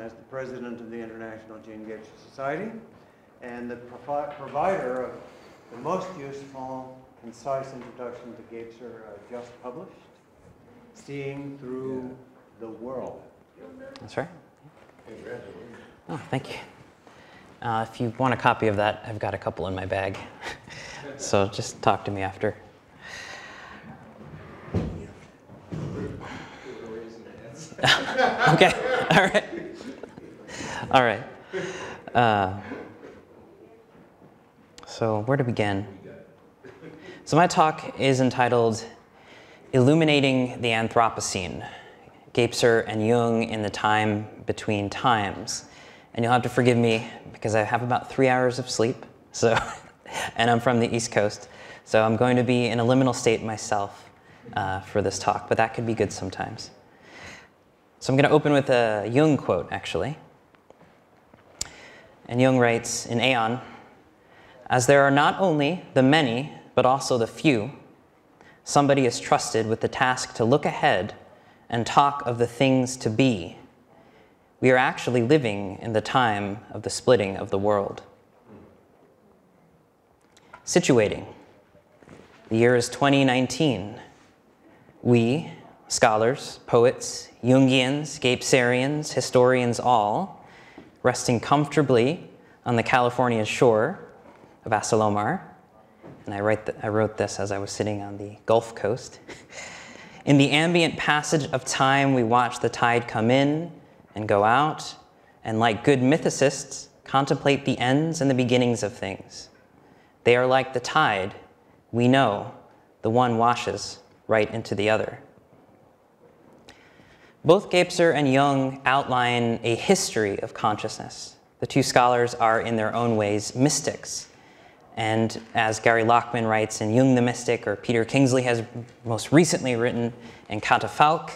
as the president of the International Jean Gebser Society and the provider of the most useful, concise introduction to Gebser just published, Seeing Through the World. That's right. Oh, thank you. If you want a copy of that, I've got a couple in my bag. So just talk to me after. Okay, all right. All right. So where to begin? So my talk is entitled Illuminating the Anthropocene, Gebser and Jung in the Time Between Times. And you'll have to forgive me because I have about 3 hours of sleep, so, and I'm from the East Coast. So I'm going to be in a liminal state myself for this talk, but that could be good sometimes. So I'm going to open with a Jung quote, actually. And Jung writes in Aeon, "As there are not only the many, but also the few, somebody is trusted with the task to look ahead and talk of the things to be. We are actually living in the time of the splitting of the world." Situating. The year is 2019. We, scholars, poets, Jungians, Gebserians, historians all, resting comfortably on the Californian shore of Asilomar, and I wrote this as I was sitting on the Gulf Coast. In the ambient passage of time, we watch the tide come in and go out, and like good mythicists, contemplate the ends and the beginnings of things. They are like the tide. We know the one washes right into the other. Both Gebser and Jung outline a history of consciousness. The two scholars are, in their own ways, mystics. And as Gary Lachman writes in Jung the Mystic, or Peter Kingsley has most recently written in Catastrophe,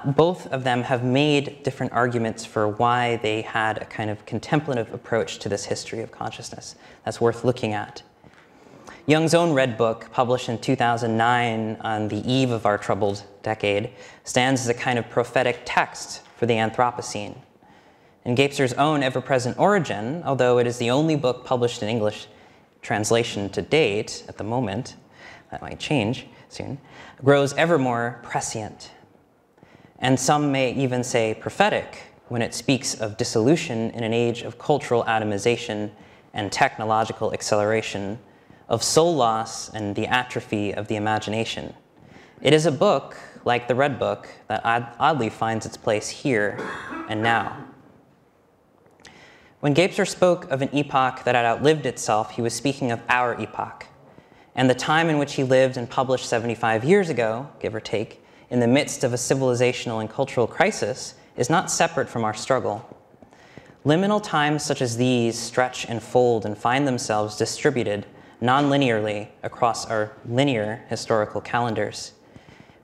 both of them have made different arguments for why they had a kind of contemplative approach to this history of consciousness that's worth looking at. Jung's own Red Book, published in 2009 on the eve of our troubled decade, stands as a kind of prophetic text for the Anthropocene. In Gebser's own ever-present Origin, although it is the only book published in English translation to date at the moment, that might change soon, grows ever more prescient. And some may even say prophetic when it speaks of dissolution in an age of cultural atomization and technological acceleration, of soul loss and the atrophy of the imagination. It is a book, like the Red Book, that oddly finds its place here and now. When Gebser spoke of an epoch that had outlived itself, he was speaking of our epoch, and the time in which he lived and published 75 years ago, give or take, in the midst of a civilizational and cultural crisis, is not separate from our struggle. Liminal times such as these stretch and fold and find themselves distributed non-linearly across our linear historical calendars.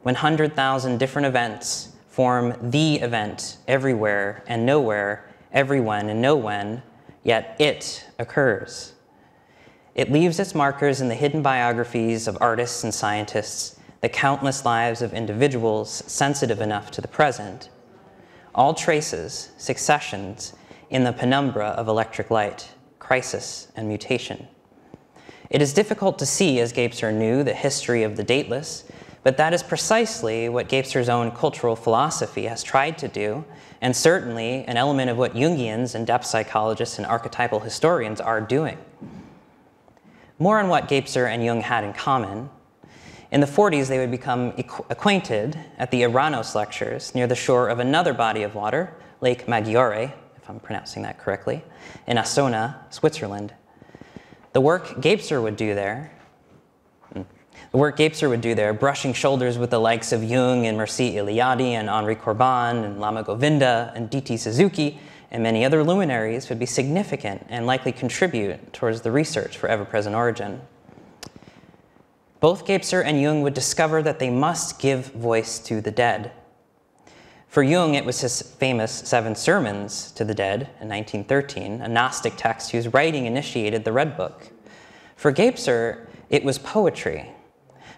100,000 different events form the event everywhere and nowhere, everyone and no when, yet it occurs. It leaves its markers in the hidden biographies of artists and scientists, the countless lives of individuals sensitive enough to the present. All traces, successions, in the penumbra of electric light, crisis and mutation. It is difficult to see, as Gebser knew, the history of the dateless, but that is precisely what Gebser's own cultural philosophy has tried to do, and certainly an element of what Jungians and depth psychologists and archetypal historians are doing. More on what Gebser and Jung had in common. In the 40s, they would become acquainted at the Eranos Lectures near the shore of another body of water, Lake Maggiore, if I'm pronouncing that correctly, in Assona, Switzerland. The work Gebser would do there, brushing shoulders with the likes of Jung and Mircea Eliade and Henri Corbin and Lama Govinda and D.T. Suzuki and many other luminaries, would be significant and likely contribute towards the research for ever-present Origin. Both Gebser and Jung would discover that they must give voice to the dead. For Jung, it was his famous 7 Sermons to the Dead in 1913, a Gnostic text whose writing initiated the Red Book. For Gebser, it was poetry,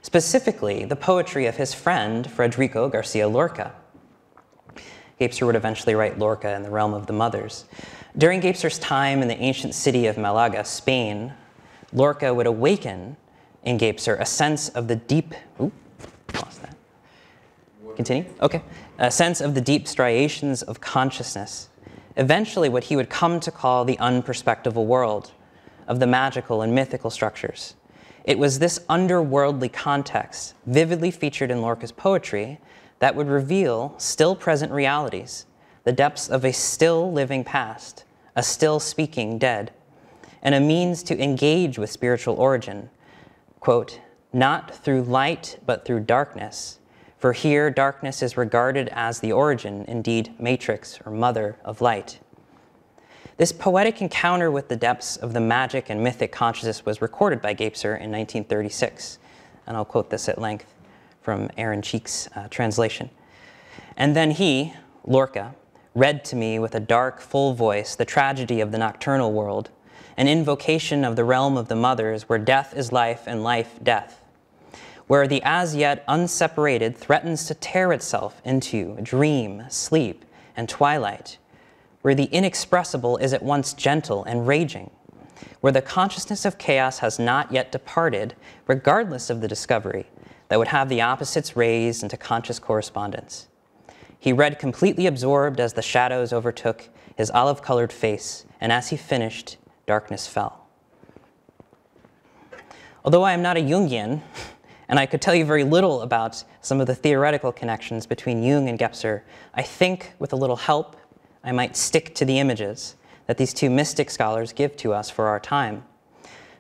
specifically the poetry of his friend Federico Garcia Lorca. Gebser would eventually write Lorca in the realm of the mothers. During Gebser's time in the ancient city of Malaga, Spain, Lorca would awaken in Gebser a sense of the deep, lost that. Continue? Okay. A sense of the deep striations of consciousness. Eventually what he would come to call the unperspectival world, of the magical and mythical structures. It was this underworldly context, vividly featured in Lorca's poetry, that would reveal still present realities, the depths of a still living past, a still speaking dead, and a means to engage with spiritual origin, quote, not through light but through darkness, for here darkness is regarded as the origin, indeed matrix or mother of light. This poetic encounter with the depths of the magic and mythic consciousness was recorded by Gebser in 1936, and I'll quote this at length from Aaron Cheek's translation. And then he, Lorca, read to me with a dark, full voice the tragedy of the nocturnal world, an invocation of the realm of the mothers where death is life and life death, where the as yet unseparated threatens to tear itself into dream, sleep, and twilight, where the inexpressible is at once gentle and raging, where the consciousness of chaos has not yet departed, regardless of the discovery that would have the opposites raised into conscious correspondence. He read completely absorbed as the shadows overtook his olive-colored face, and as he finished, darkness fell. Although I am not a Jungian, and I could tell you very little about some of the theoretical connections between Jung and Gebser, I think with a little help, I might stick to the images that these two mystic scholars give to us for our time,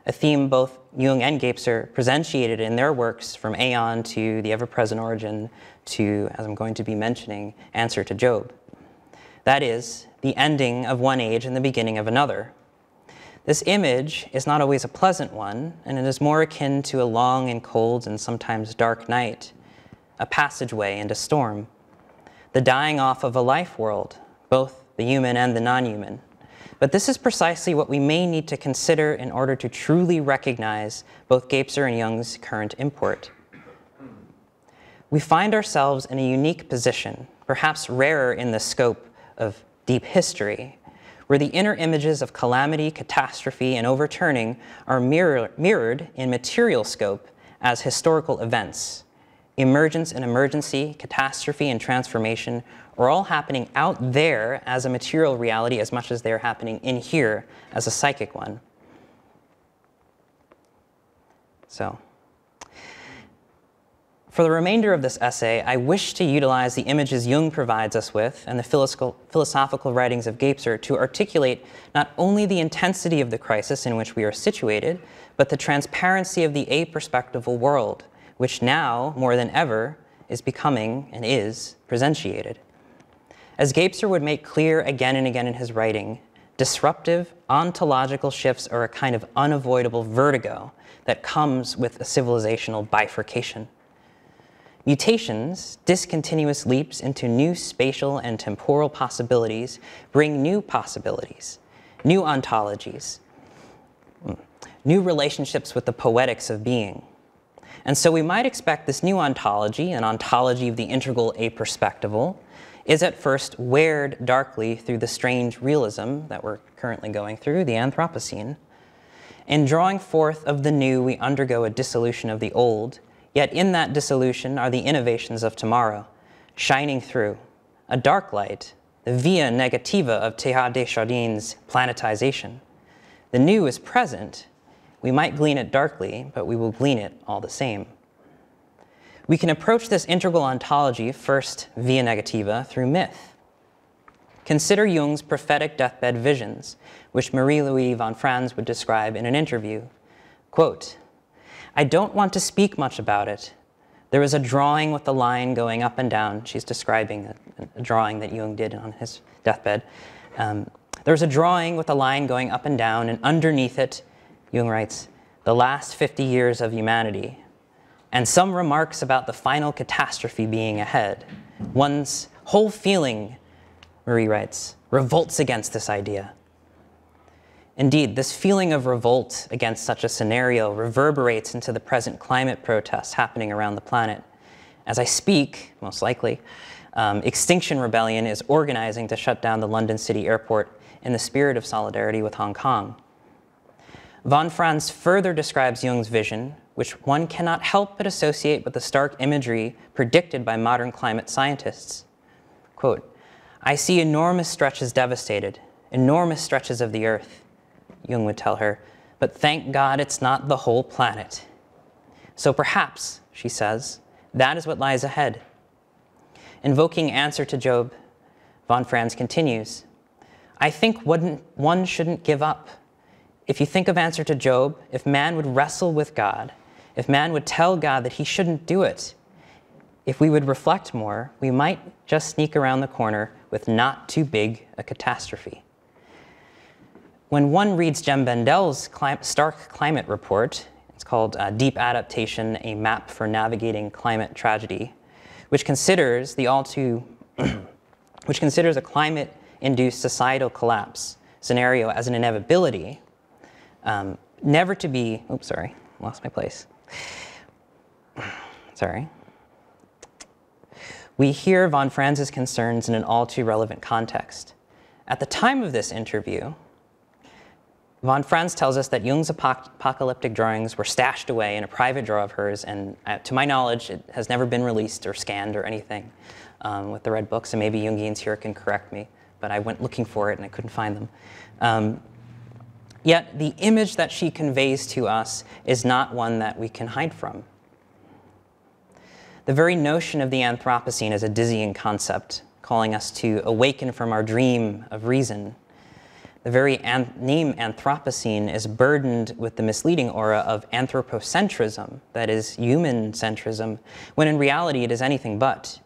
a theme both Jung and Gebser presentiated in their works from Aeon to the ever-present origin to, as I'm going to be mentioning, Answer to Job. That is, the ending of one age and the beginning of another. This image is not always a pleasant one, and it is more akin to a long and cold and sometimes dark night, a passageway and a storm, the dying off of a life world, both the human and the non-human. But this is precisely what we may need to consider in order to truly recognize both Gebser and Jung's current import. We find ourselves in a unique position, perhaps rarer in the scope of deep history, where the inner images of calamity, catastrophe, and overturning are mirrored in material scope as historical events. Emergence and emergency, catastrophe and transformation are all happening out there as a material reality as much as they're happening in here as a psychic one. So, for the remainder of this essay, I wish to utilize the images Jung provides us with and the philosophical writings of Gebser to articulate not only the intensity of the crisis in which we are situated, but the transparency of the aperspectival world, which now, more than ever, is becoming and is presentiated. As Gebser would make clear again and again in his writing, disruptive ontological shifts are a kind of unavoidable vertigo that comes with a civilizational bifurcation. Mutations, discontinuous leaps into new spatial and temporal possibilities, bring new possibilities, new ontologies, new relationships with the poetics of being. And so we might expect this new ontology, an ontology of the integral aperspectival, is at first weared darkly through the strange realism that we're currently going through, the Anthropocene. In drawing forth of the new, we undergo a dissolution of the old, yet in that dissolution are the innovations of tomorrow, shining through, a dark light, the via negativa of Teilhard de Chardin's planetization. The new is present. We might glean it darkly, but we will glean it all the same. We can approach this integral ontology first via negativa through myth. Consider Jung's prophetic deathbed visions, which Marie-Louise von Franz would describe in an interview. Quote, "I don't want to speak much about it. There was a drawing with the line going up and down." She's describing a drawing that Jung did on his deathbed. There was a drawing with a line going up and down, and underneath it, Jung writes, "the last 50 years of humanity," and some remarks about the final catastrophe being ahead. One's whole feeling, Marie writes, revolts against this idea. Indeed, this feeling of revolt against such a scenario reverberates into the present climate protests happening around the planet. As I speak, most likely, Extinction Rebellion is organizing to shut down the London City Airport in the spirit of solidarity with Hong Kong. Von Franz further describes Jung's vision, which one cannot help but associate with the stark imagery predicted by modern climate scientists. Quote, "I see enormous stretches devastated, enormous stretches of the earth," Jung would tell her, "but thank God it's not the whole planet. So perhaps," she says, "that is what lies ahead." Invoking Answer to Job, von Franz continues, "I think one shouldn't give up. If you think of Answer to Job, if man would wrestle with God, if man would tell God that he shouldn't do it, if we would reflect more, we might just sneak around the corner with not too big a catastrophe." When one reads Jem Bendell's stark climate report, it's called Deep Adaptation, A Map for Navigating Climate Tragedy, which considers a climate-induced societal collapse scenario as an inevitability, never to be, oops, sorry, lost my place. Sorry. We hear von Franz's concerns in an all too relevant context. At the time of this interview, von Franz tells us that Jung's apocalyptic drawings were stashed away in a private drawer of hers, and to my knowledge, it has never been released or scanned or anything with the red books, and maybe Jungians here can correct me, but I went looking for it and I couldn't find them. Yet the image that she conveys to us is not one that we can hide from. The very notion of the Anthropocene is a dizzying concept, calling us to awaken from our dream of reason. The very name Anthropocene is burdened with the misleading aura of anthropocentrism, that is, human centrism, when in reality it is anything but.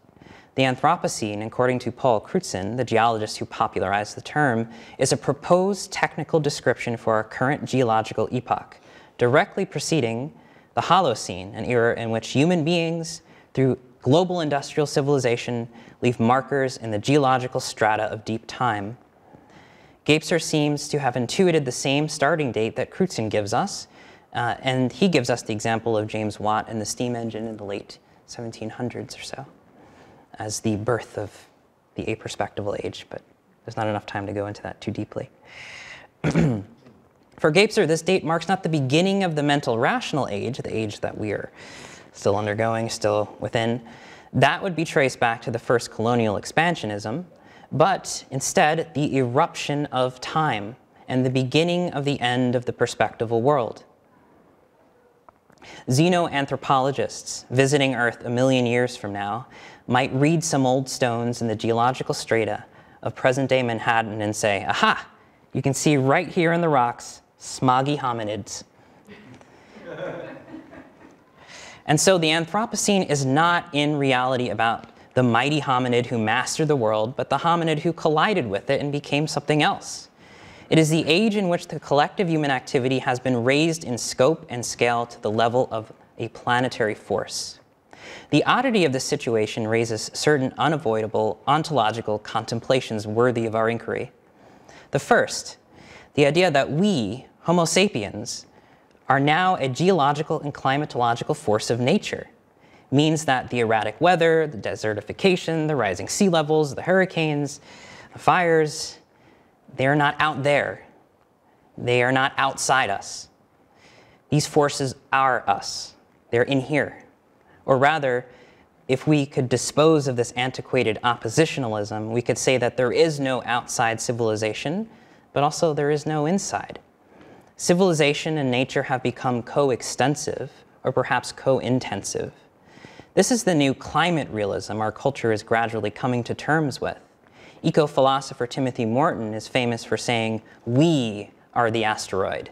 The Anthropocene, according to Paul Crutzen, the geologist who popularized the term, is a proposed technical description for our current geological epoch, directly preceding the Holocene, an era in which human beings, through global industrial civilization, leave markers in the geological strata of deep time. Gebser seems to have intuited the same starting date that Crutzen gives us, and he gives us the example of James Watt and the steam engine in the late 1700s or so as the birth of the aperspectival age, but there's not enough time to go into that too deeply. For Gebser, this date marks not the beginning of the mental rational age, the age that we are still undergoing, still within. That would be traced back to the first colonial expansionism, but instead the eruption of time and the beginning of the end of the perspectival world. Xenoanthropologists visiting Earth a million years from now might read some old stones in the geological strata of present-day Manhattan and say, aha, you can see right here in the rocks, smoggy hominids. And so the Anthropocene is not in reality about the mighty hominid who mastered the world, but the hominid who collided with it and became something else. It is the age in which the collective human activity has been raised in scope and scale to the level of a planetary force. The oddity of this situation raises certain unavoidable ontological contemplations worthy of our inquiry. The first, the idea that we, Homo sapiens, are now a geological and climatological force of nature, means that the erratic weather, the desertification, the rising sea levels, the hurricanes, the fires, they are not out there. They are not outside us. These forces are us. They're in here. Or rather, if we could dispose of this antiquated oppositionalism, we could say that there is no outside civilization, but also there is no inside. Civilization and nature have become coextensive, or perhaps co-intensive. This is the new climate realism our culture is gradually coming to terms with. Eco-philosopher Timothy Morton is famous for saying, we are the asteroid.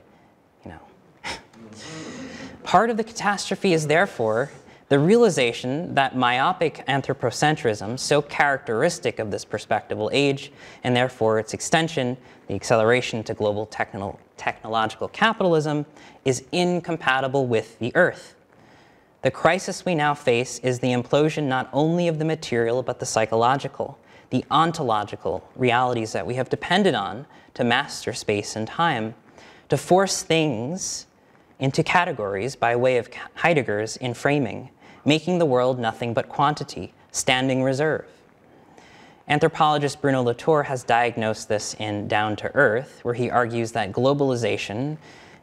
Part of the catastrophe is therefore the realization that myopic anthropocentrism, so characteristic of this perspectival age, and therefore its extension, the acceleration to global technological capitalism, is incompatible with the Earth. The crisis we now face is the implosion not only of the material, but the psychological, the ontological realities that we have depended on to master space and time, to force things into categories by way of Heidegger's inframing, making the world nothing but quantity, standing reserve. Anthropologist Bruno Latour has diagnosed this in Down to Earth, where he argues that globalization,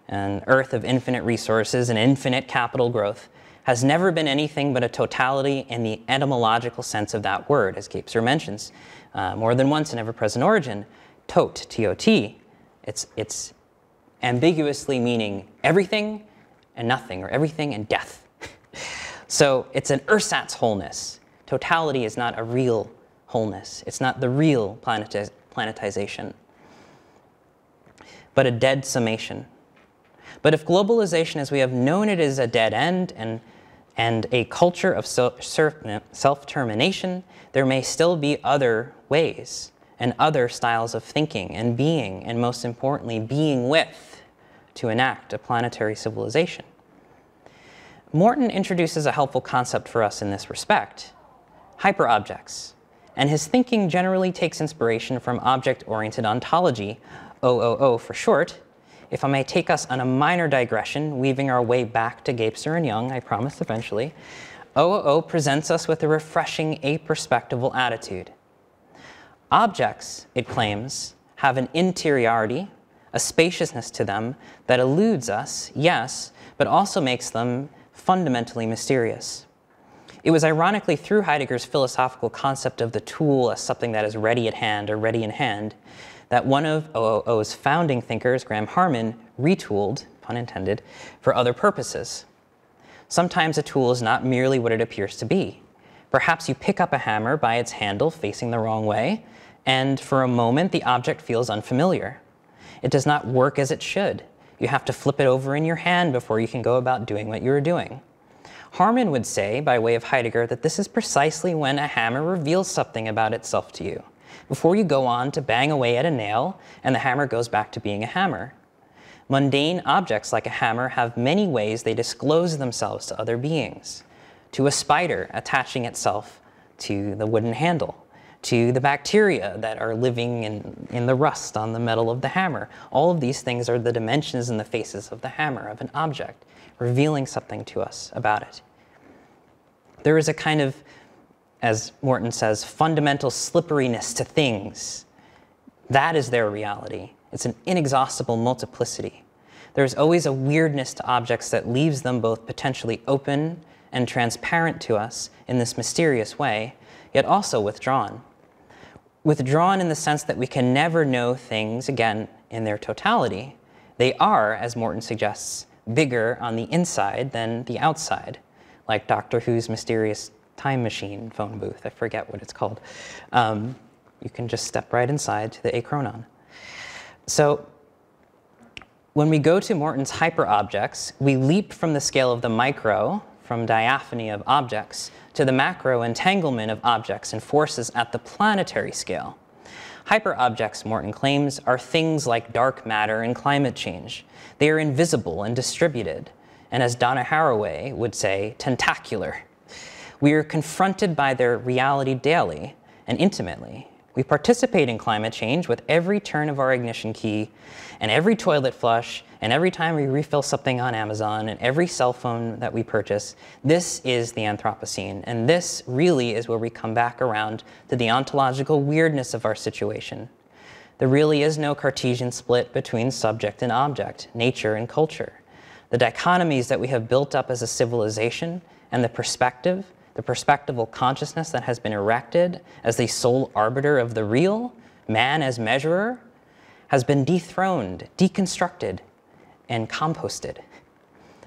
an earth of infinite resources and infinite capital growth, has never been anything but a totality in the etymological sense of that word, as Gebser mentions more than once in Ever-Present Origin. Tot, T-O-T, it's ambiguously meaning everything and nothing, or everything and death. So it's an ersatz wholeness. Totality is not a real wholeness. It's not the real planetization, but a dead summation. But if globalization as we have known it is a dead end and a culture of self-termination, there may still be other ways and other styles of thinking and being, and most importantly, being with, to enact a planetary civilization. Morton introduces a helpful concept for us in this respect: hyperobjects. And his thinking generally takes inspiration from object-oriented ontology, OOO for short. If I may take us on a minor digression, weaving our way back to Gebser and Jung, I promise eventually, OOO presents us with a refreshing aperspectival attitude. Objects, it claims, have an interiority, a spaciousness to them that eludes us, yes, but also makes them fundamentally mysterious. It was ironically through Heidegger's philosophical concept of the tool as something that is ready at hand or ready in hand that one of OOO's founding thinkers, Graham Harman, retooled, pun intended, for other purposes. Sometimes a tool is not merely what it appears to be. Perhaps you pick up a hammer by its handle facing the wrong way, and for a moment the object feels unfamiliar. It does not work as it should. You have to flip it over in your hand before you can go about doing what you are doing. Harman would say, by way of Heidegger, that this is precisely when a hammer reveals something about itself to you, before you go on to bang away at a nail and the hammer goes back to being a hammer. Mundane objects like a hammer have many ways they disclose themselves to other beings, to a spider attaching itself to the wooden handle, to the bacteria that are living in the rust on the metal of the hammer. All of these things are the dimensions and the faces of the hammer, of an object, revealing something to us about it. There is a kind of, as Morton says, fundamental slipperiness to things. That is their reality. It's an inexhaustible multiplicity. There's always a weirdness to objects that leaves them both potentially open and transparent to us in this mysterious way, yet also withdrawn. Withdrawn in the sense that we can never know things, again, in their totality. They are, as Morton suggests, bigger on the inside than the outside, like Doctor Who's mysterious time machine phone booth. I forget what it's called. You can just step right inside to the achronon. So when we go to Morton's hyperobjects, we leap from the scale of the micro, from diaphany of objects, to the macro entanglement of objects and forces at the planetary scale. Hyperobjects, Morton claims, are things like dark matter and climate change. They are invisible and distributed, and as Donna Haraway would say, tentacular. We are confronted by their reality daily and intimately. We participate in climate change with every turn of our ignition key, and every toilet flush, and every time we refill something on Amazon, and every cell phone that we purchase. This is the Anthropocene, and this really is where we come back around to the ontological weirdness of our situation. There really is no Cartesian split between subject and object, nature and culture. The dichotomies that we have built up as a civilization and the perspectival consciousness that has been erected as the sole arbiter of the real, man as measurer, has been dethroned, deconstructed, and composted.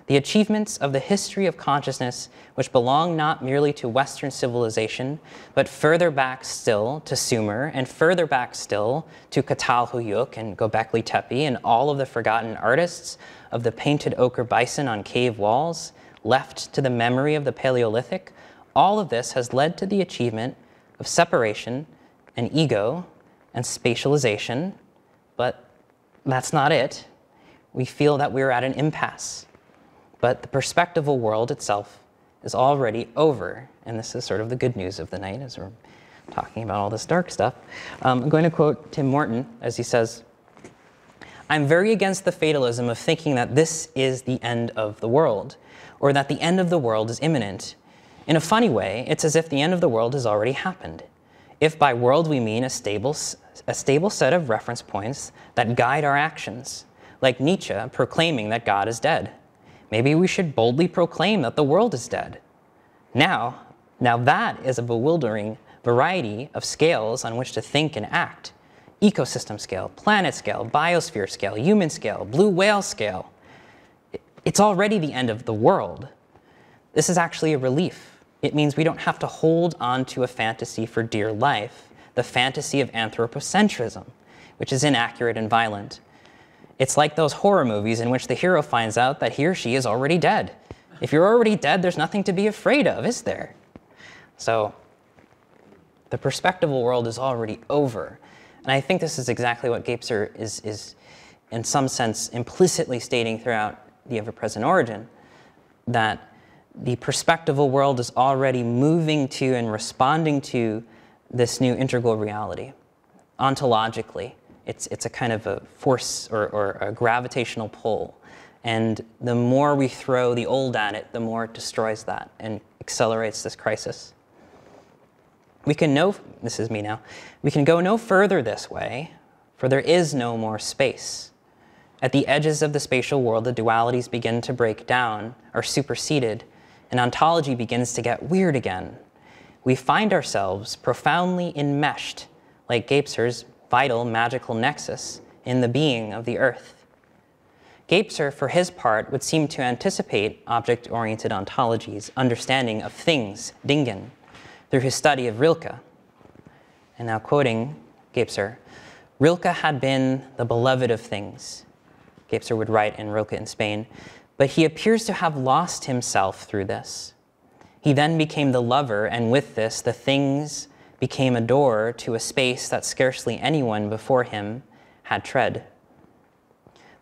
The achievements of the history of consciousness, which belong not merely to Western civilization, but further back still to Sumer, and further back still to Catalhuyuk and Göbekli Tepe, and all of the forgotten artists of the painted ochre bison on cave walls, left to the memory of the Paleolithic, all of this has led to the achievement of separation and ego and spatialization, but that's not it. We feel that we're at an impasse, but the perspectival world itself is already over, and this is sort of the good news of the night as we're talking about all this dark stuff. I'm going to quote Tim Morton as he says, "I'm very against the fatalism of thinking that this is the end of the world, or that the end of the world is imminent. In a funny way, it's as if the end of the world has already happened. if by world we mean a stable set of reference points that guide our actions, like Nietzsche proclaiming that God is dead. Maybe we should boldly proclaim that the world is dead. Now that is a bewildering variety of scales on which to think and act. Ecosystem scale, planet scale, biosphere scale, human scale, blue whale scale. It's already the end of the world. This is actually a relief. It means we don't have to hold on to a fantasy for dear life, the fantasy of anthropocentrism, which is inaccurate and violent. It's like those horror movies in which the hero finds out that he or she is already dead. If you're already dead, there's nothing to be afraid of, is there? So the perspectival world is already over. And I think this is exactly what Gebser is in some sense, implicitly stating throughout the ever-present origin, that the perspectival world is already moving to and responding to this new integral reality. Ontologically, it's a kind of a force or a gravitational pull. And the more we throw the old at it, the more it destroys that and accelerates this crisis. We can know, this is me now, we can go no further this way, for there is no more space. At the edges of the spatial world, the dualities begin to break down, are superseded, and ontology begins to get weird again. We find ourselves profoundly enmeshed, like Gebser's vital magical nexus, in the being of the earth. Gebser, for his part, would seem to anticipate object-oriented ontology's understanding of things, Dingen, through his study of Rilke. And now quoting Gebser, Rilke had been the beloved of things, Gebser would write in Rilke in Spain, but he appears to have lost himself through this. He then became the lover, and with this, the things became a door to a space that scarcely anyone before him had tread.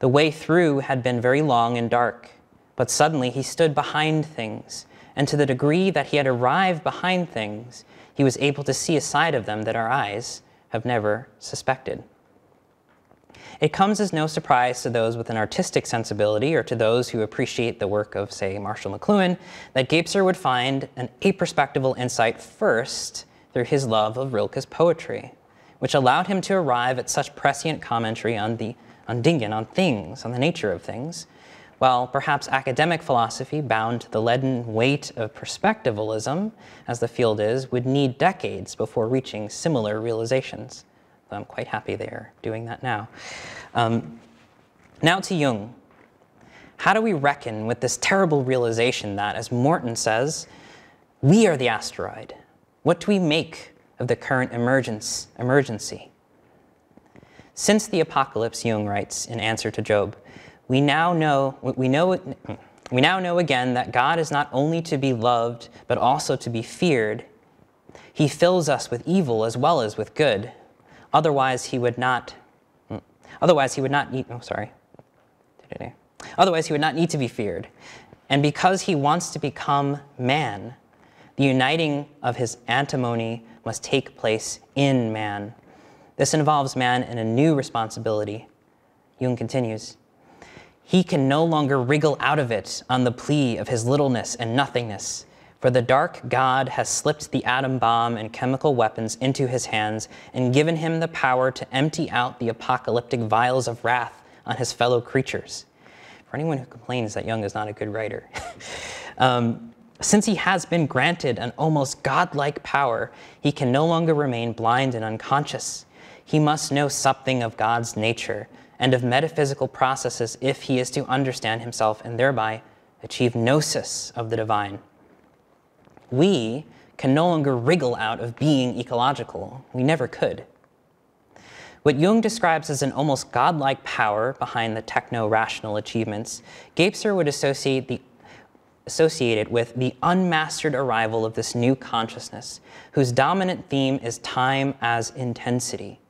The way through had been very long and dark, but suddenly he stood behind things, and to the degree that he had arrived behind things, he was able to see a side of them that our eyes have never suspected. It comes as no surprise to those with an artistic sensibility or to those who appreciate the work of, say, Marshall McLuhan, that Gebser would find an aperspectival insight first through his love of Rilke's poetry, which allowed him to arrive at such prescient commentary on Dingen, on things, on the nature of things, while perhaps academic philosophy, bound to the leaden weight of perspectivalism, as the field is, would need decades before reaching similar realizations. I'm quite happy they're doing that now. Now to Jung. How do we reckon with this terrible realization that, as Morton says, we are the asteroid? What do we make of the current emergency? Since the apocalypse, Jung writes in answer to Job, we now know again that God is not only to be loved, but also to be feared. He fills us with evil as well as with good. Otherwise he would not need to be feared. And because he wants to become man, the uniting of his antimony must take place in man. This involves man in a new responsibility. Jung continues, he can no longer wriggle out of it on the plea of his littleness and nothingness, for the dark God has slipped the atom bomb and chemical weapons into his hands and given him the power to empty out the apocalyptic vials of wrath on his fellow creatures. For anyone who complains that Jung is not a good writer. Since he has been granted an almost godlike power, he can no longer remain blind and unconscious. He must know something of God's nature and of metaphysical processes if he is to understand himself and thereby achieve gnosis of the divine. We can no longer wriggle out of being ecological. We never could. What Jung describes as an almost godlike power behind the techno-rational achievements, Gebser would associate it with the unmastered arrival of this new consciousness, whose dominant theme is time as intensity.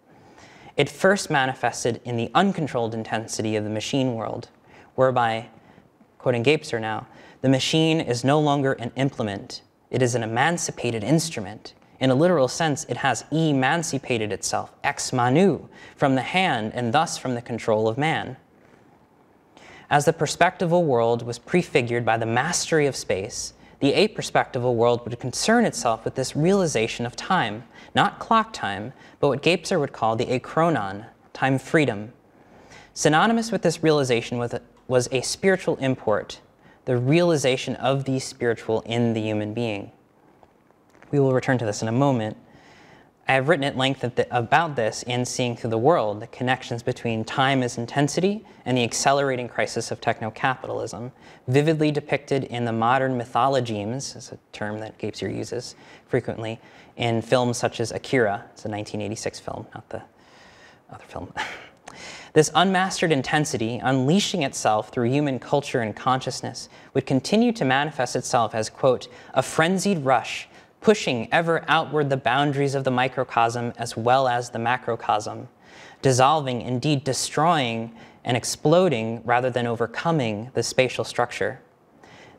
It first manifested in the uncontrolled intensity of the machine world, whereby, quoting Gebser now, the machine is no longer an implement. It is an emancipated instrument. In a literal sense, it has emancipated itself, ex manu, from the hand and thus from the control of man. As the perspectival world was prefigured by the mastery of space, the aperspectival world would concern itself with this realization of time, not clock time, but what Gebser would call the achronon, time freedom. Synonymous with this realization was a spiritual import, the realization of the spiritual in the human being. We will return to this in a moment. I have written at length about this in Seeing Through the World, the connections between time as intensity and the accelerating crisis of techno-capitalism, vividly depicted in the modern mythologemes, is a term that Gebser uses frequently, in films such as Akira. It's a 1986 film, not the other film. This unmastered intensity, unleashing itself through human culture and consciousness, would continue to manifest itself as, quote, a frenzied rush, pushing ever outward the boundaries of the microcosm as well as the macrocosm, dissolving, indeed destroying, and exploding rather than overcoming the spatial structure.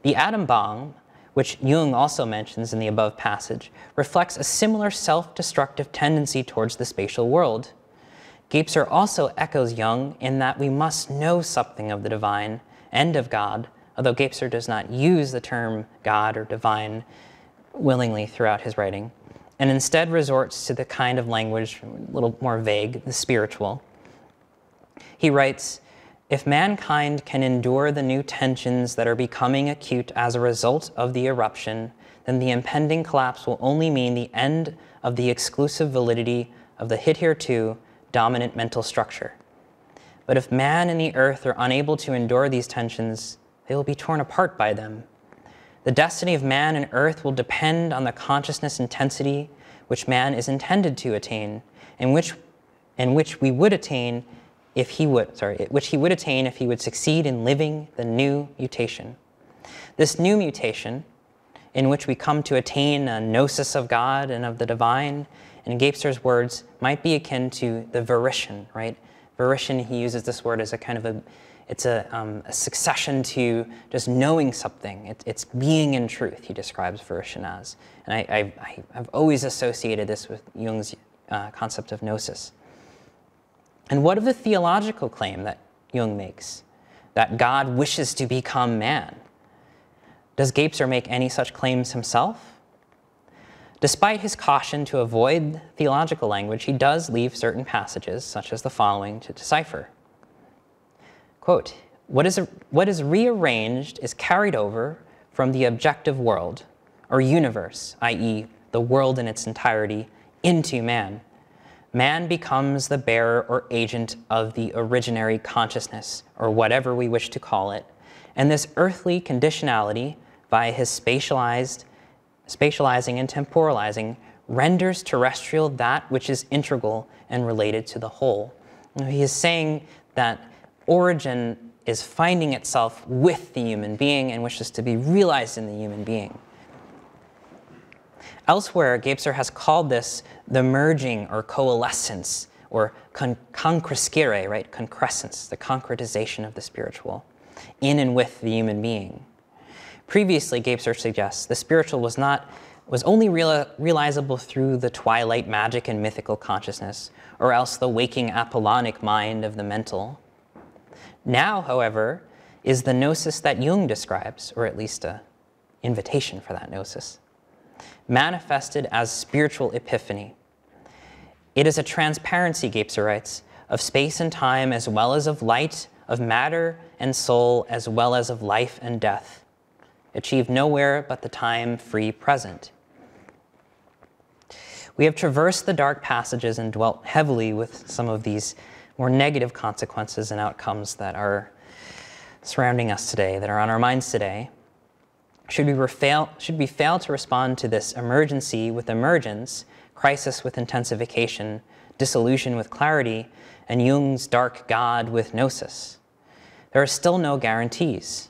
The atom bomb, which Jung also mentions in the above passage, reflects a similar self-destructive tendency towards the spatial world. Gebser also echoes Jung in that we must know something of the divine and of God, although Gebser does not use the term God or divine willingly throughout his writing, and instead resorts to the kind of language a little more vague, the spiritual. He writes, if mankind can endure the new tensions that are becoming acute as a result of the eruption, then the impending collapse will only mean the end of the exclusive validity of the hitherto dominant mental structure. But if man and the earth are unable to endure these tensions, they will be torn apart by them. The destiny of man and earth will depend on the consciousness intensity which man is intended to attain, and which he would attain if he would succeed in living the new mutation. This new mutation, in which we come to attain a gnosis of God and of the divine, in Gebser's words, might be akin to the volition, right? Volition, he uses this word as a kind of a succession to just knowing something. It's being in truth, he describes volition as. And I've always associated this with Jung's concept of gnosis. And what of the theological claim that Jung makes, that God wishes to become man? Does Gebser make any such claims himself? Despite his caution to avoid theological language, he does leave certain passages, such as the following, to decipher. Quote, what is rearranged is carried over from the objective world, or universe, i.e. the world in its entirety, into man. Man becomes the bearer or agent of the originary consciousness, or whatever we wish to call it, and this earthly conditionality, via his spatializing and temporalizing, renders terrestrial that which is integral and related to the whole. He is saying that origin is finding itself with the human being and wishes to be realized in the human being. Elsewhere, Gebser has called this the merging or coalescence, or concrescere, right? Concrescence, the concretization of the spiritual, in and with the human being. Previously, Gebser suggests the spiritual was only realizable through the twilight magic and mythical consciousness, or else the waking Apollonic mind of the mental. Now, however, is the gnosis that Jung describes, or at least an invitation for that gnosis, manifested as spiritual epiphany. It is a transparency, Gebser writes, of space and time as well as of light, of matter and soul as well as of life and death, achieved nowhere but the time-free present. We have traversed the dark passages and dwelt heavily with some of these more negative consequences and outcomes that are surrounding us today, that are on our minds today. Should we fail to respond to this emergency with emergence, crisis with intensification, disillusion with clarity, and Jung's dark God with gnosis? There are still no guarantees.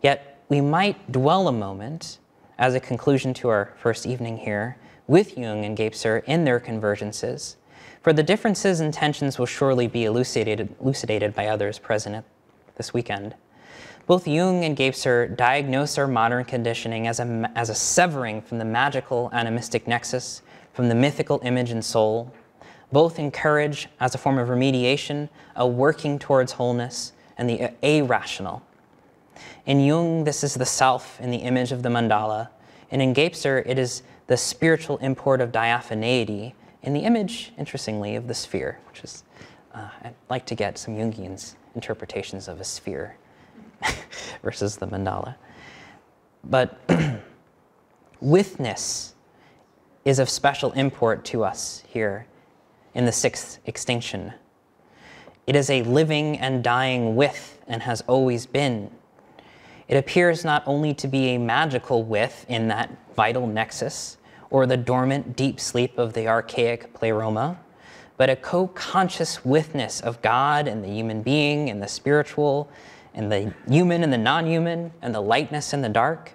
Yet we might dwell a moment, as a conclusion to our first evening here, with Jung and Gebser in their convergences, for the differences and tensions will surely be elucidated by others present this weekend. Both Jung and Gebser diagnose our modern conditioning as a severing from the magical animistic nexus, from the mythical image and soul. Both encourage, as a form of remediation, a working towards wholeness and the irrational. In Jung, this is the self in the image of the mandala, and in Gebser, it is the spiritual import of diaphaneity in the image, interestingly, of the sphere, which is, I'd like to get some Jungian interpretations of a sphere versus the mandala. But withness is of special import to us here in the sixth extinction. It is a living and dying with, and has always been. It appears not only to be a magical with in that vital nexus, or the dormant deep sleep of the archaic pleroma, but a co-conscious withness of God and the human being and the spiritual, and the human and the non-human, and the lightness and the dark.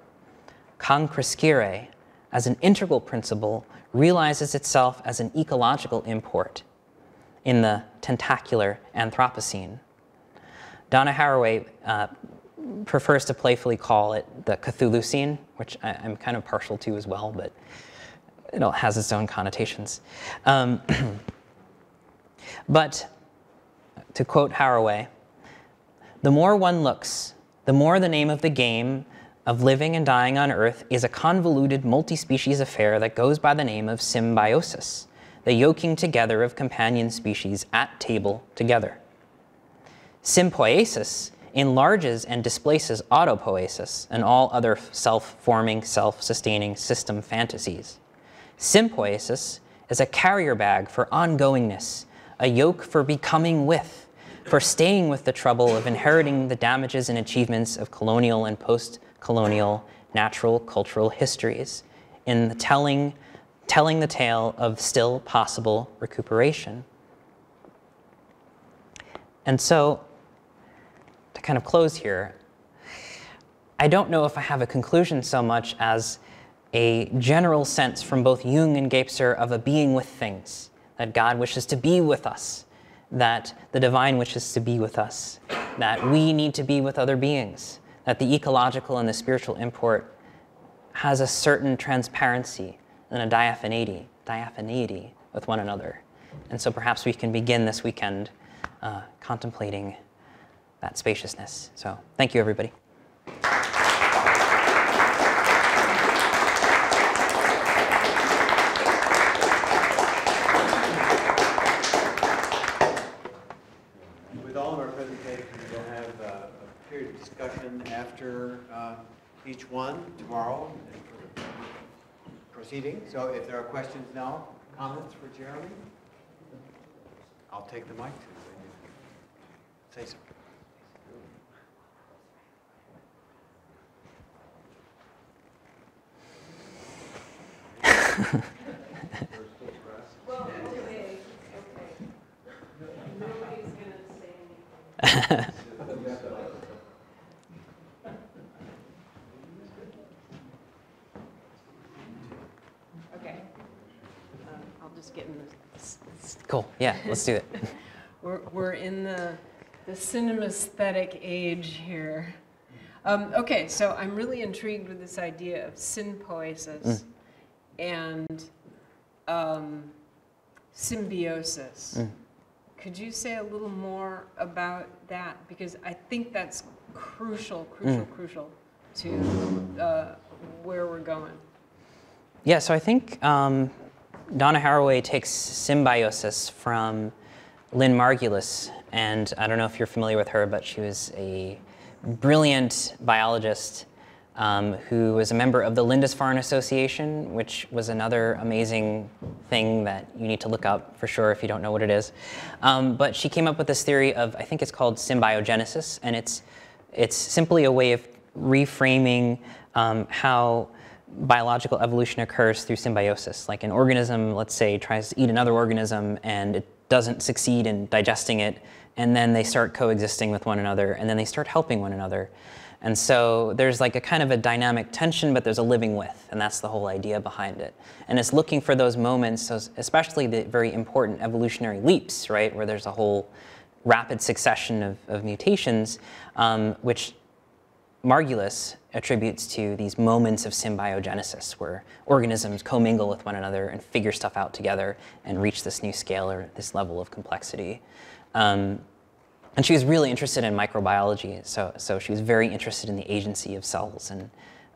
Concrescere, as an integral principle, realizes itself as an ecological import in the tentacular Anthropocene. Donna Haraway prefers to playfully call it the Cthulhucene, which I'm kind of partial to as well, but it all has its own connotations. But to quote Haraway, the more one looks, the more the name of the game of living and dying on Earth is a convoluted multi-species affair that goes by the name of symbiosis, the yoking together of companion species at table together. Sympoiesis enlarges and displaces autopoiesis and all other self-forming, self-sustaining system fantasies. Sympoiesis is a carrier bag for ongoingness, a yoke for becoming with, for staying with the trouble of inheriting the damages and achievements of colonial and post-colonial natural cultural histories in the telling the tale of still possible recuperation. And so, to kind of close here, I don't know if I have a conclusion so much as a general sense from both Jung and Gebser of a being with things, that God wishes to be with us, that the divine wishes to be with us, that we need to be with other beings, that the ecological and the spiritual import has a certain transparency and a diaphaneity with one another. And so perhaps we can begin this weekend contemplating that spaciousness. So thank you, everybody. With all of our presentations, we'll have a period of discussion after each one tomorrow and for the proceeding. So if there are questions now, comments for Jeremy, I'll take the mic. Say so. Well, okay. Nobody's going to say anything. Okay. I'll just get in this. Cool. Yeah, let's do it. We're in the cinemasthetic age here. Okay, so I'm really intrigued with this idea of synpoiesis and symbiosis. Could you say a little more about that? Because I think that's crucial to where we're going. Yeah, so I think Donna Haraway takes symbiosis from Lynn Margulis, and I don't know if you're familiar with her, but she was a brilliant biologist who was a member of the Lindisfarne Association, which was another amazing thing that you need to look up for sure if you don't know what it is. But she came up with this theory of, I think it's called symbiogenesis, and it's simply a way of reframing how biological evolution occurs through symbiosis. Like an organism, let's say, tries to eat another organism and it doesn't succeed in digesting it, and then they start coexisting with one another, and then they start helping one another. And so there's like a kind of a dynamic tension, but there's a living with, and that's the whole idea behind it. And it's looking for those moments, especially the very important evolutionary leaps, right, where there's a whole rapid succession of mutations, which Margulis attributes to these moments of symbiogenesis, where organisms commingle with one another and figure stuff out together and reach this new scale or this level of complexity. And she was really interested in microbiology, so she was very interested in the agency of cells.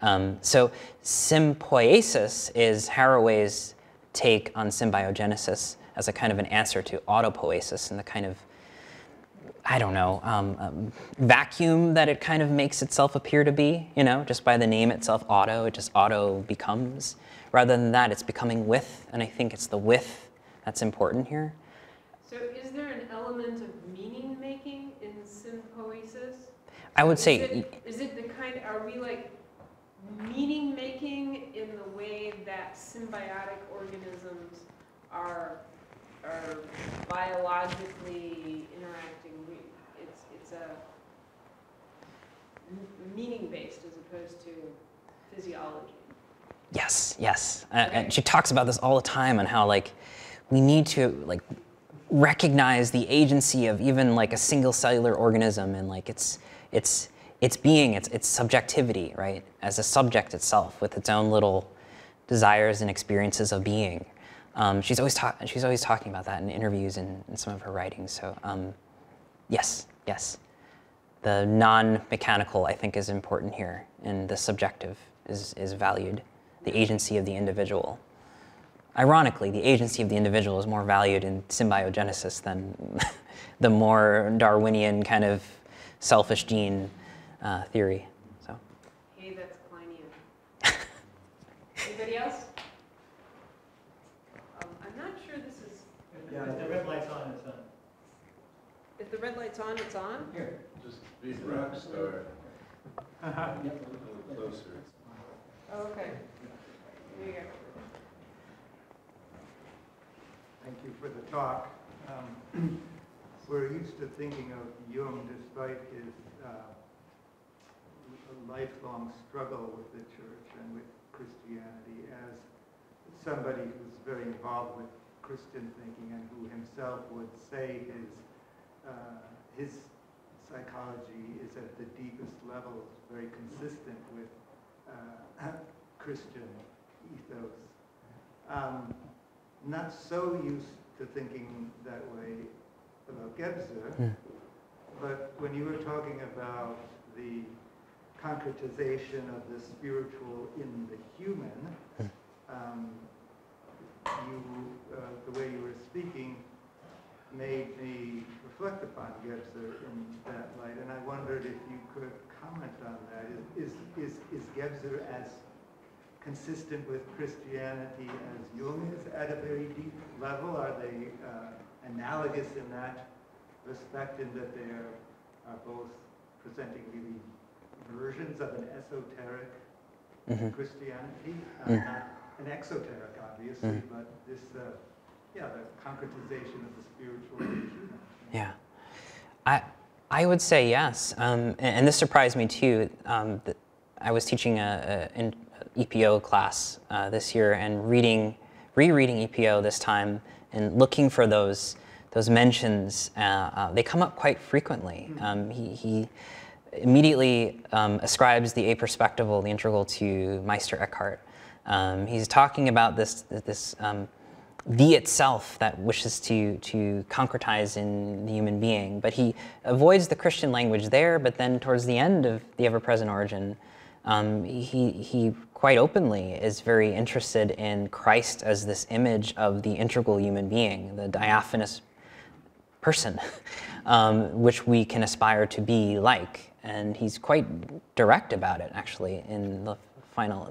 And so sympoiesis is Haraway's take on symbiogenesis as a kind of an answer to autopoiesis and the kind of, I don't know, vacuum that it kind of makes itself appear to be, you know, just by the name itself, auto, it just auto becomes. Rather than that, it's becoming with, and I think it's the with that's important here. So is there an element of meaning-making in sympoiesis? I would say... Is it the kind, are we like meaning-making in the way that symbiotic organisms are biologically interacting? It's a meaning-based as opposed to physiology. Yes, yes. Okay. And she talks about this all the time on how like we need to like recognize the agency of even like a single cellular organism and like its being, its subjectivity, right? As a subject itself with its own little desires and experiences of being. She's always talking about that in interviews and in some of her writings. So yes, yes. The non-mechanical, I think, is important here, and the subjective is valued. The agency of the individual. Ironically, the agency of the individual is more valued in symbiogenesis than the more Darwinian kind of selfish gene theory. So. Hey, that's Kleinian. Anybody else? I'm not sure this is... Yeah, if the red light's on, it's on. If the red light's on, it's on? Here. Just be the rock star. A little closer. Oh, okay. There you go. Thank you for the talk. We're used to thinking of Jung, despite his lifelong struggle with the church and with Christianity, as somebody who's very involved with Christian thinking and who himself would say his psychology is at the deepest levels very consistent with Christian ethos. Not so used to thinking that way about Gebser, but when you were talking about the concretization of the spiritual in the human, the way you were speaking made me reflect upon Gebser in that light, and I wondered if you could comment on that. Is Gebser as consistent with Christianity as Jung is at a very deep level? Are they analogous in that respect, in that they are both presenting really versions of an esoteric Christianity? Not an exoteric, obviously, but this, the concretization of the spiritual in the human. Yeah. I would say yes, and this surprised me too. That I was teaching an EPO class this year and rereading EPO this time and looking for those mentions. They come up quite frequently. He immediately ascribes the aperspectival, the integral, to Meister Eckhart. He's talking about this the itself that wishes to concretize in the human being, but he avoids the Christian language there. But then towards the end of the Ever-Present Origin, he quite openly is very interested in Christ as this image of the integral human being, the diaphanous person, which we can aspire to be like. And he's quite direct about it, actually, in the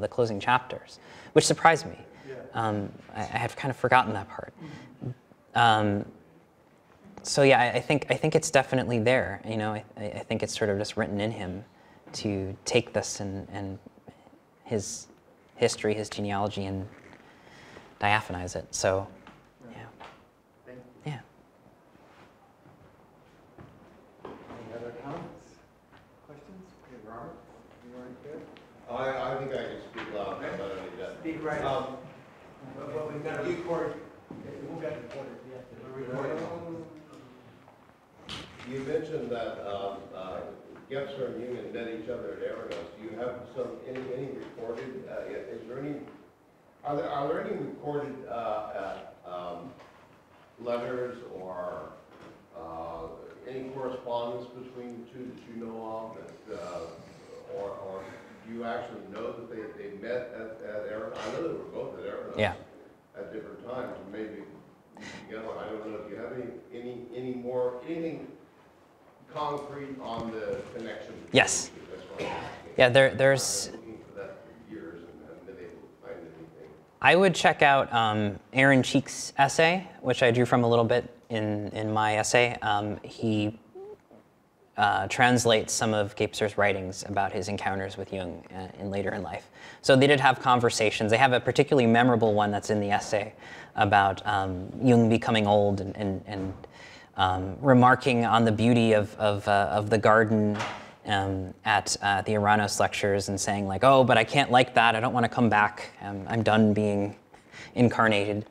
closing chapters, which surprised me. I had kind of forgotten that part. So yeah, I think it's definitely there. You know, I think it's sort of just written in him to take this and his history, his genealogy, and diaphanize it. So, yeah. Yeah. Any other comments, questions? Okay, Robert, you already good? I think I can speak loud, but I don't need that. Speak right up. Well, we've got to record. It won't get recorded. We have to record it. You mentioned that Gebser and Jung met each other at Eranos. Do you have any recorded? Are there any recorded letters or any correspondence between the two that you know of, that, or do you actually know that they met at Eranos? I know they were both at Eranos. Yeah. At different times, and maybe together. I don't know. Do you have anything concrete on the connection between Yes. the two? That's what I'm asking. Yeah, there's. I've been looking for that for years and haven't been able to find anything. I would check out Aaron Cheek's essay, which I drew from a little bit in my essay. He translates some of Gebser's writings about his encounters with Jung later in life. So they did have conversations. They have a particularly memorable one that's in the essay about Jung becoming old and remarking on the beauty of the garden at the Eranos Lectures and saying like, oh, but I can't like that. I don't want to come back. I'm done being incarnated.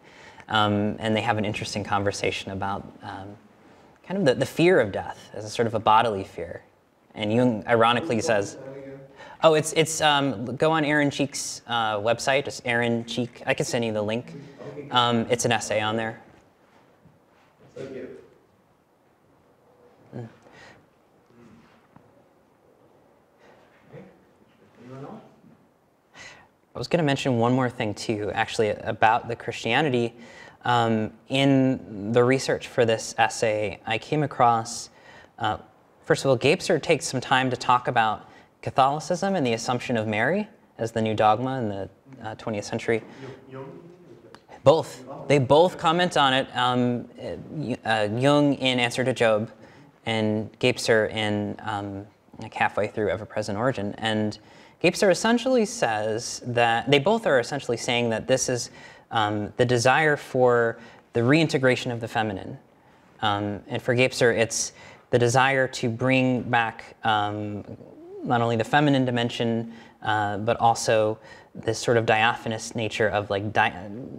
And they have an interesting conversation about kind of the fear of death as a sort of a bodily fear. And Jung ironically says, oh, it's go on Aaron Cheek's website, it's Aaron Cheek. I can send you the link. It's an essay on there. Thank you. Anyone else? I was going to mention one more thing too, actually, about the Christianity. In the research for this essay, I came across, first of all, Gebser takes some time to talk about Catholicism and the Assumption of Mary as the new dogma in the 20th century. Both. They both comment on it. Jung in Answer to Job, and Gebser in like halfway through Ever-Present Origin. And Gebser essentially says that they both are essentially saying that this is the desire for the reintegration of the feminine. And for Gebser, it's the desire to bring back not only the feminine dimension, but also this sort of diaphanous nature of like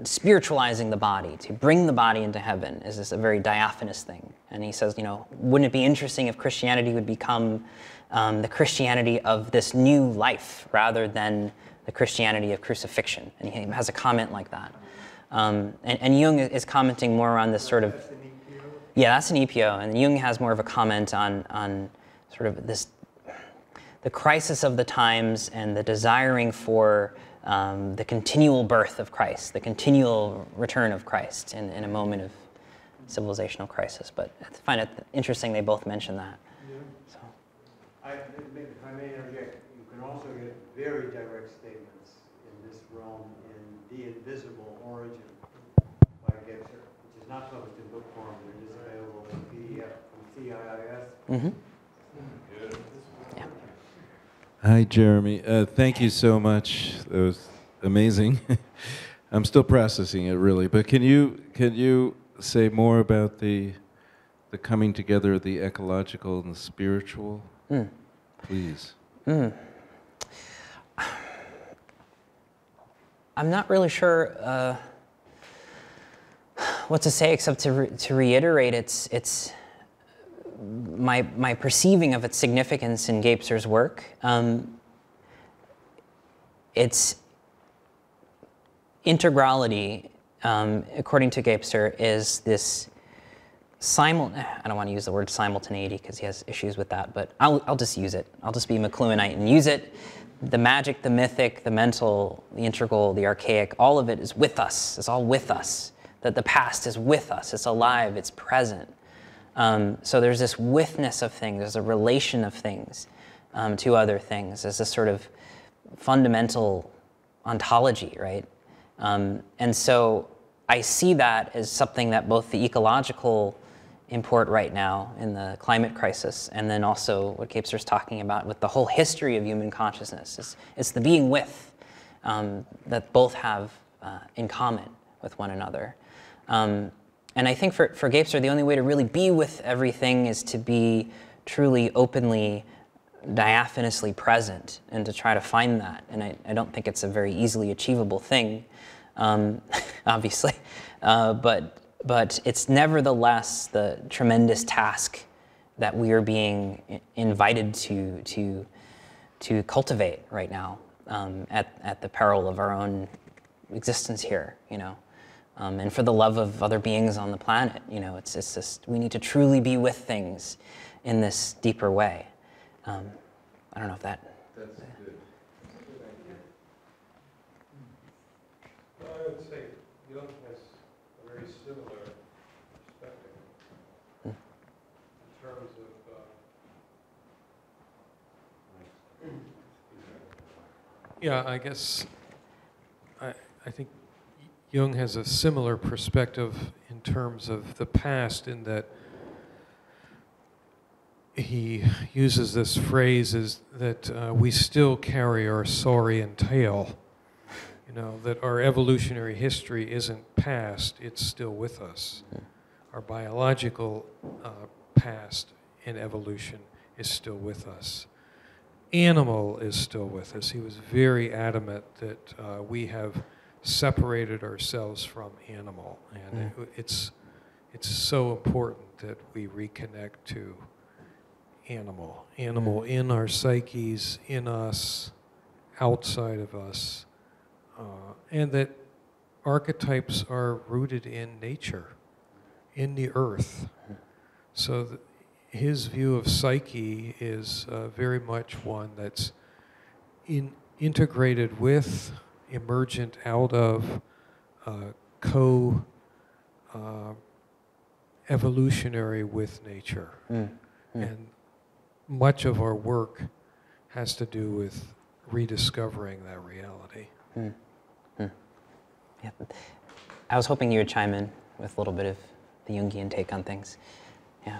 spiritualizing the body, to bring the body into heaven is this a very diaphanous thing. And he says, you know, wouldn't it be interesting if Christianity would become the Christianity of this new life rather than the Christianity of crucifixion? And he has a comment like that. And Jung is commenting more on this sort of... That's an EPO? Yeah, that's an EPO. And Jung has more of a comment on sort of this, the crisis of the times and the desiring for the continual birth of Christ, the continual return of Christ in a moment of civilizational crisis. But I find it interesting they both mention that. Yeah. So. If I may interject, you can also get very direct statements in this realm in The Invisible Origin by Gebser, which is not published in book form, but it is available in PDF from CIIS. Mm-hmm. Hi, Jeremy. Thank you so much. That was amazing. I'm still processing it, really. But can you say more about the coming together of the ecological and the spiritual, please? I'm not really sure what to say except to reiterate it's my perceiving of its significance in Gebser's work. Its integrality, according to Gebser, is this I don't want to use the word simultaneity because he has issues with that, but I'll just use it. I'll just be McLuhanite and use it. The magic, the mythic, the mental, the integral, the archaic, all of it is with us. It's all with us. That the past is with us. It's alive. It's present. So there's this withness of things. There's a relation of things to other things. There's this sort of fundamental ontology, right? And so I see that as something that both the ecological import right now in the climate crisis, and then also what Gebser's talking about with the whole history of human consciousness. It's the being with that both have in common with one another. And I think for Gebser, the only way to really be with everything is to be truly, openly, diaphanously present and to try to find that. And I don't think it's a very easily achievable thing, obviously. But it's nevertheless the tremendous task that we are being invited to cultivate right now at the peril of our own existence here, you know. and for the love of other beings on the planet. You know, it's just, we need to truly be with things in this deeper way. I don't know if that... That's good. Well, I would say Jung has a very similar perspective in terms of yeah, I guess I think Jung has a similar perspective in terms of the past, in that he uses this phrase is that we still carry our saurian tail. You know, that our evolutionary history isn't past, it's still with us. Our biological past in evolution is still with us. Animal is still with us. He was very adamant that we have separated ourselves from animal, and it's so important that we reconnect to animal in our psyches, in us, outside of us, and that archetypes are rooted in nature, in the earth. So his view of psyche is very much one that's integrated with, emergent out of, evolutionary with nature. And much of our work has to do with rediscovering that reality. Yeah. I was hoping you would chime in with a little bit of the Jungian take on things. Yeah.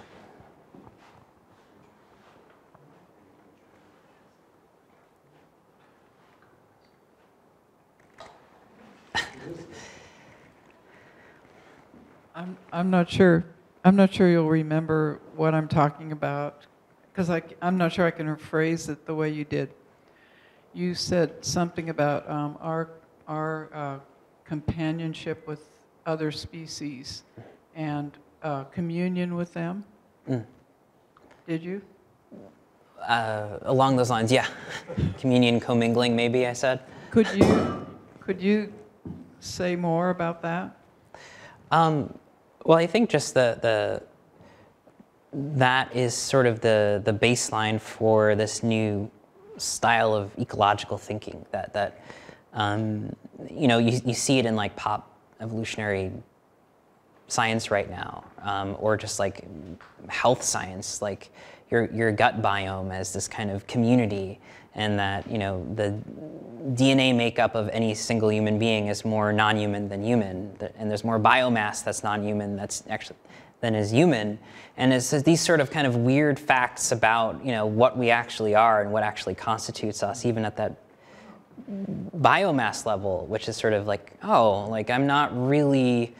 I'm not sure. I'm not sure you'll remember what I'm talking about, because I'm not sure I can rephrase it the way you did. You said something about our companionship with other species and communion with them. Did you? Along those lines, yeah. Communion, commingling, maybe I said. Could you say more about that? Well, I think just that is sort of the baseline for this new style of ecological thinking. That you know, you see it in like pop evolutionary science right now, or just like health science, like your gut biome as this kind of community, and that, you know, the DNA makeup of any single human being is more non-human than human, and there's more biomass that's non-human that's actually than is human, and it's these sort of kind of weird facts about, you know, what we actually are and what actually constitutes us, even at that biomass level, which is sort of like, oh, like I'm not really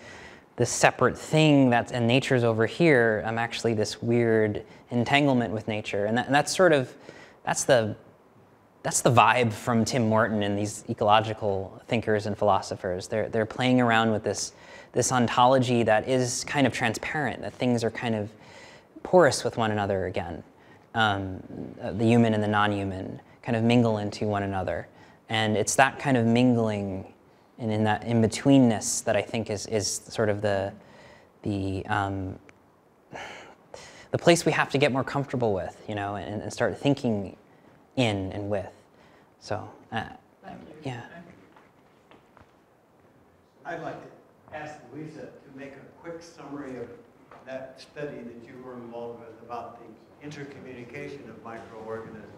this separate thing that's, and nature's over here. I'm actually this weird entanglement with nature, and that's sort of, that's the vibe from Tim Morton and these ecological thinkers and philosophers. They're playing around with this ontology that is kind of transparent, that things are kind of porous with one another again. The human and the non-human kind of mingle into one another. And it's that kind of mingling and in that in-betweenness that I think is sort of the place we have to get more comfortable with, you know, and start thinking in and with. So, yeah. I'd like to ask Louisa to make a quick summary of that study that you were involved with about the intercommunication of microorganisms.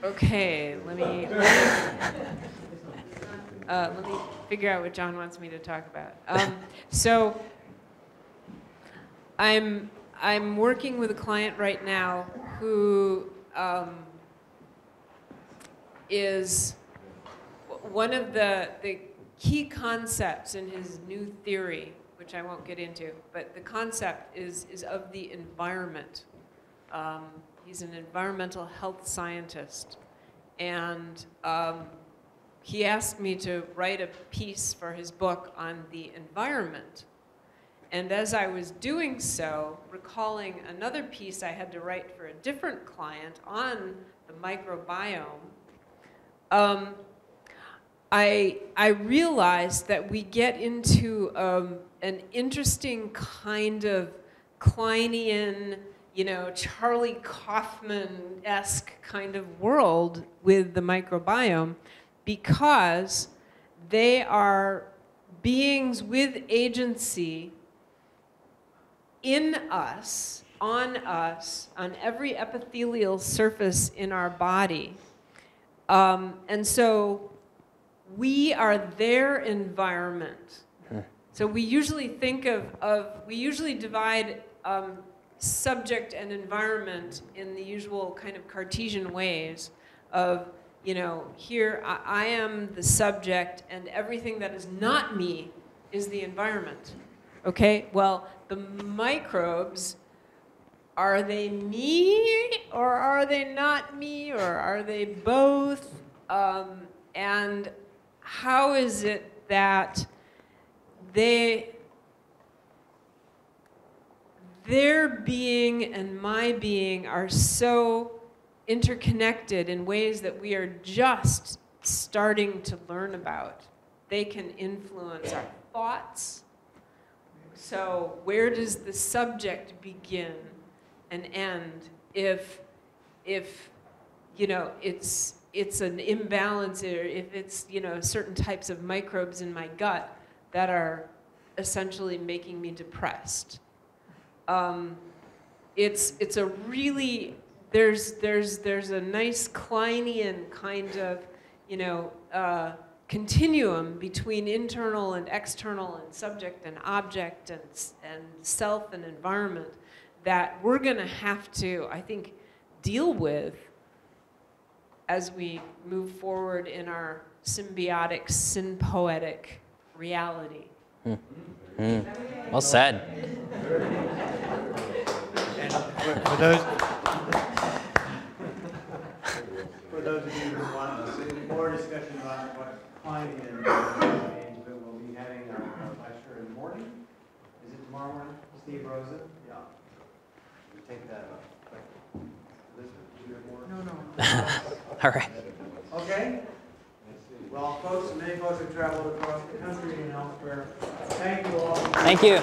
Okay, let me figure out what John wants me to talk about. So I'm working with a client right now who is one of the key concepts in his new theory, which I won't get into, but the concept is of the environment. He's an environmental health scientist, and he asked me to write a piece for his book on the environment. And as I was doing so, recalling another piece I had to write for a different client on the microbiome, I realized that we get into an interesting kind of Kleinian, Charlie Kaufman-esque kind of world with the microbiome, because they are beings with agency in us, on every epithelial surface in our body. And so we are their environment. So we usually think we usually divide subject and environment in the usual kind of Cartesian ways of, here I am the subject and everything that is not me is the environment. Okay, well, the microbes, are they me or are they not me or are they both? And how is it that their being and my being are so interconnected in ways that we are just starting to learn about? They can influence our thoughts. So where does the subject begin and end if it's an imbalance, or if it's certain types of microbes in my gut that are essentially making me depressed? It's a really, there's a nice Kleinian kind of continuum between internal and external and subject and object and self and environment that we're going to have to, I think, deal with as we move forward in our symbiotic, synpoetic reality. Well said. And for those of you who want more discussion about what Kleinian means, we'll be having our lecture in the morning. Is it tomorrow morning? Steve Rosen? Yeah. Take that up. No. All right. Okay. Well, many folks have traveled across the country and elsewhere. Thank you all. Thank you.